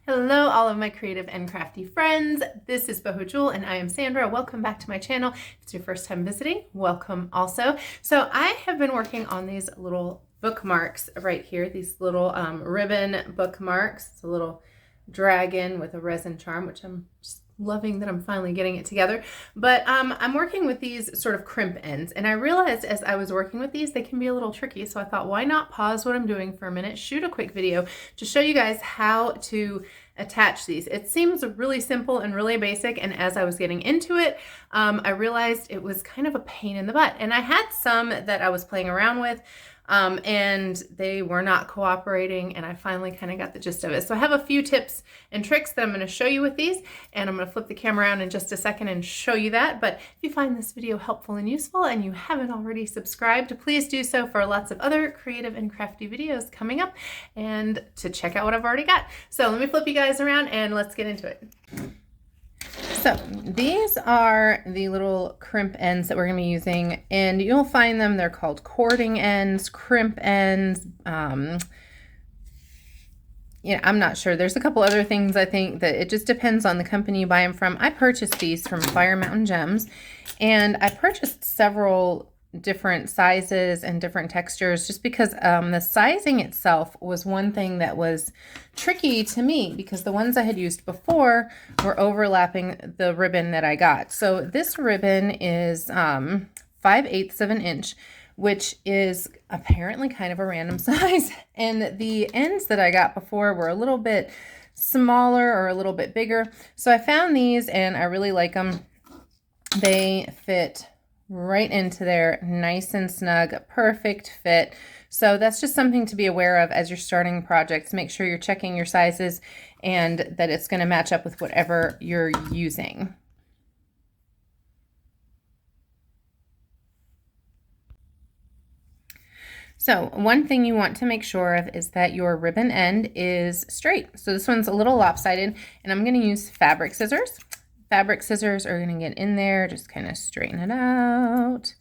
Hello, all of my creative and crafty friends. This is Boho Jewel and I am Sandra. Welcome back to my channel. If it's your first time visiting, welcome also. So I have been working on these little bookmarks right here, these little ribbon bookmarks. It's a little dragon with a resin charm, which I'm just loving that I'm finally getting it together. But I'm working with these sort of crimp ends, and I realized as I was working with these, they can be a little tricky. So I thought, why not pause what I'm doing for a minute, shoot a quick video to show you guys how to attach these. It seems really simple and really basic, and as I was getting into it, I realized it was kind of a pain in the butt. And I had some that I was playing around with, and they were not cooperating, and I finally kind of got the gist of it. So I have a few tips and tricks that I'm going to show you with these, and I'm going to flip the camera around in just a second and show you that. But if you find this video helpful and useful and you haven't already subscribed, please do so for lots of other creative and crafty videos coming up and to check out what I've already got. So let me flip you guys around and let's get into it. So these are the little crimp ends that we're going to be using, and you'll find them. They're called cording ends, crimp ends. Yeah, I'm not sure. There's a couple other things. I think that it just depends on the company you buy them from. I purchased these from Fire Mountain Gems, and I purchased several different sizes and different textures just because the sizing itself was one thing that was tricky to me, because the ones I had used before were overlapping the ribbon that I got. So this ribbon is 5/8 of an inch, which is apparently kind of a random size. And the ends that I got before were a little bit smaller or a little bit bigger. So I found these and I really like them. They fit right into there, nice and snug, perfect fit. So that's just something to be aware of as you're starting projects. Make sure you're checking your sizes and that it's going to match up with whatever you're using. So one thing you want to make sure of is that your ribbon end is straight. So this one's a little lopsided, and I'm going to use fabric scissors. Fabric scissors are going to get in there, just kind of straighten it out.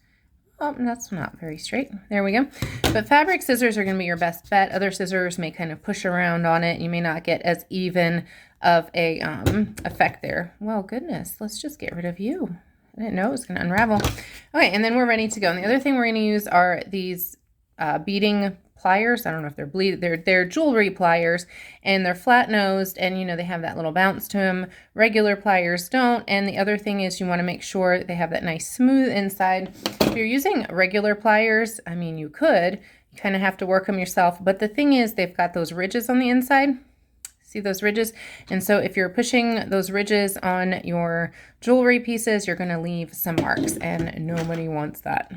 Oh, that's not very straight. There we go. But fabric scissors are going to be your best bet. Other scissors may kind of push around on it. You may not get as even of a effect there. Well, goodness, let's just get rid of you. I didn't know it was going to unravel. Okay, and then we're ready to go. And the other thing we're going to use are these beading pliers. I don't know if they're jewelry pliers, and they're flat nosed, and you know they have that little bounce to them. Regular pliers don't. And the other thing is you want to make sure they have that nice smooth inside. If you're using regular pliers, I mean, you kind of have to work them yourself, but the thing is they've got those ridges on the inside. See those ridges? And so if you're pushing those ridges on your jewelry pieces, you're going to leave some marks, and nobody wants that.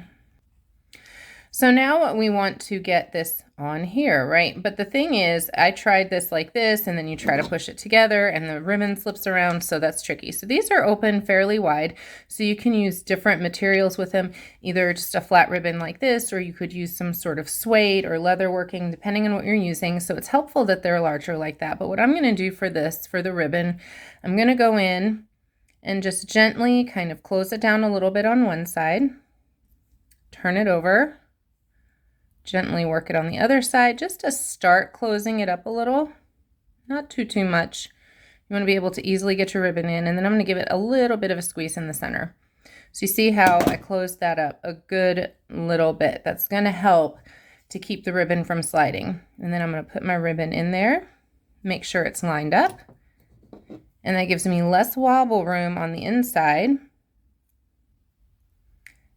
So now we want to get this on here, right? But the thing is, I tried this like this, and then you try to push it together and the ribbon slips around, so that's tricky. So these are open fairly wide, so you can use different materials with them, either just a flat ribbon like this, or you could use some sort of suede or leather working, depending on what you're using. So it's helpful that they're larger like that. But what I'm going to do for this, for the ribbon, I'm going to go in and just gently kind of close it down a little bit on one side, turn it over, gently work it on the other side just to start closing it up a little, not too much. You want to be able to easily get your ribbon in, and then I'm going to give it a little bit of a squeeze in the center. So you see how I closed that up a good little bit. That's going to help to keep the ribbon from sliding. And then I'm going to put my ribbon in there, make sure it's lined up, and that gives me less wobble room on the inside.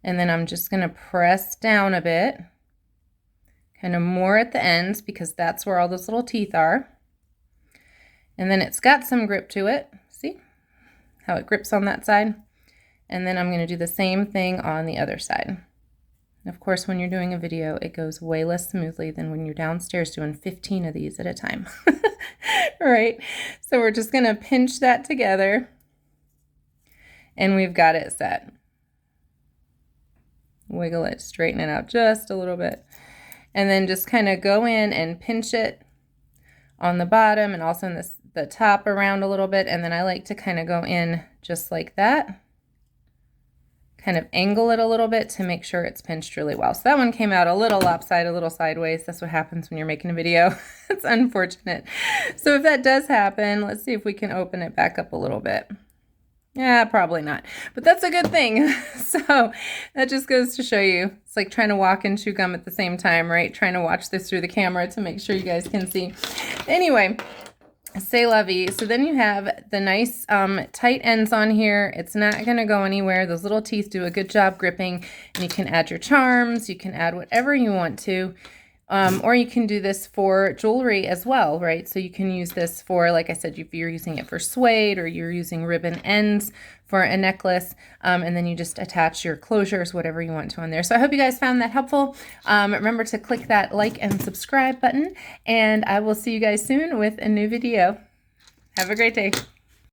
And then I'm just going to press down a bit, kind of more at the ends, because that's where all those little teeth are. And then it's got some grip to it. See how it grips on that side? And then I'm going to do the same thing on the other side. And of course, when you're doing a video, it goes way less smoothly than when you're downstairs doing 15 of these at a time. All right, so we're just going to pinch that together, and we've got it set. Wiggle it, straighten it out just a little bit. And then just kind of go in and pinch it on the bottom and also in the top around a little bit. And then I like to kind of go in just like that, kind of angle it a little bit to make sure it's pinched really well. So that one came out a little lopsided, a little sideways. That's what happens when you're making a video. It's unfortunate. So if that does happen, let's see if we can open it back up a little bit. Yeah, probably not, but that's a good thing. So that just goes to show you, it's like trying to walk and chew gum at the same time, right? Trying to watch this through the camera to make sure you guys can see. Anyway, c'est la vie. So then you have the nice tight ends on here. It's not going to go anywhere. Those little teeth do a good job gripping, and you can add your charms. You can add whatever you want to. Or you can do this for jewelry as well, right? So you can use this for, like I said, if you're using it for suede, or you're using ribbon ends for a necklace, and then you just attach your closures, whatever you want to on there. So I hope you guys found that helpful. Remember to click that like and subscribe button, and I will see you guys soon with a new video. Have a great day.